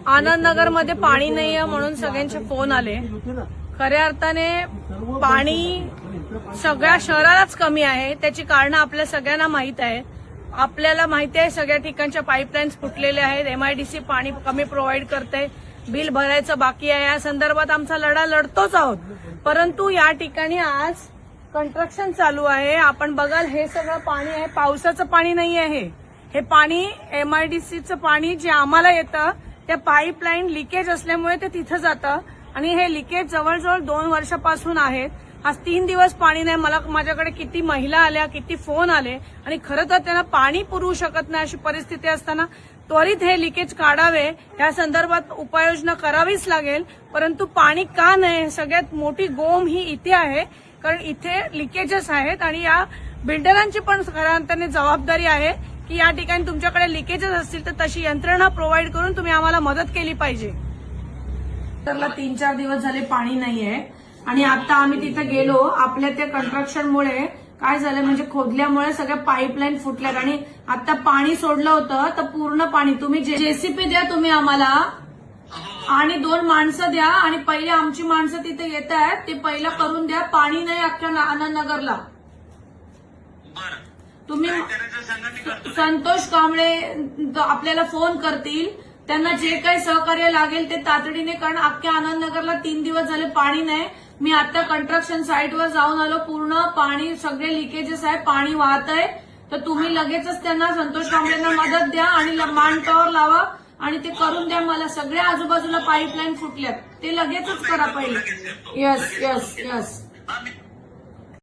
आनंदनगर मध्ये पाणी नाहीये म्हणून सगळ्यांचे फोन आले. खऱ्या अर्थाने पाणी सगळ्या शहरालाच कमी आहे. त्याची कारणं आपल्या सगळ्यांना माहित आहे. आपल्याला माहिती आहे सगळ्या ठिकाणच्या पाईपलाईन्स फुटलेल्या आहेत. MIDC पाणी कमी प्रोव्हाइड करते. बिल भरायचं बाकी आहे. या संदर्भात आमचा लढा लढतोच आहोत. परंतु या ठिकाणी आज कंस्ट्रक्शन चालू आहे. आपण बघाल हे सगळं पाणी आहे. पावसाचं पाणी नाही आहे. हे पाणी MIDCचं पाणी जे आम्हाला येतं त्या पाईपलाईन लिकेज असल्यामुळे ते तिथं जातं आणि हे लिकेज जवळजवळ 2 वर्षापासून आहेत. आज 3 दिवस पाणी नाही. माझ्याकडे किती महिला आल्या, किती फोन आले आणि खरं तर त्यांना पाणी पुरवू शकत नाही अशी परिस्थिती असताना त्वरित हे लिकेज काढावे या संदर्भात उपाययोजना करावीच लागेल. परंतु पाणी का नाही, सगळ्यात मोठी गोम ही इथे आहे. कारण इथे लिकेजेस आहेत आणि या बिल्डरांची पण खऱ्या अर्थाने जबाबदारी आहे की या ठिकाणी तुमच्याकडे लिकेजेस असतील तर तशी यंत्रणा प्रोव्हाइड करून तुम्ही आम्हाला मदत केली पाहिजे. तर 3-4 दिवस झाले पाणी नाहीये आणि आता आम्ही तिथे गेलो. आपल्या त्या कंस्ट्रक्शनमुळे काय झालं म्हणजे खोदल्यामुळे सगळ्या पाईपलाईन फुटल्यात आणि आता पाणी सोडलं होतं तर पूर्ण पाणी. तुम्ही JCP द्या तुम्ही आम्हाला आणि 2 माणसं द्या आणि पहिले आमची माणसं तिथे येत आहेत ते पहिलं करून द्या. पाणी नाही अख्ख्या आनंदनगरला. तुम्ही संतोष कांबळे आपल्याला फोन करतील. त्यांना जे काही सहकार्य लागेल ते तातडीने, कारण अख्ख्या आनंदनगरला 3 दिवस झाले पाणी नाही. मी आता कंस्ट्रक्शन साईटवर जाऊन आलो. पूर्ण पाणी सगळे लिकेजेस आहे, पाणी वाहत आहे. तर तुम्ही लगेचच त्यांना संतोष कांबळेंना मदत द्या आणि मान टॉवर लावा आणि ते करून द्या मला. सगळ्या आजूबाजूला पाईपलाईन फुटल्यात ते लगेचच करा पहिले. Yes yes yes.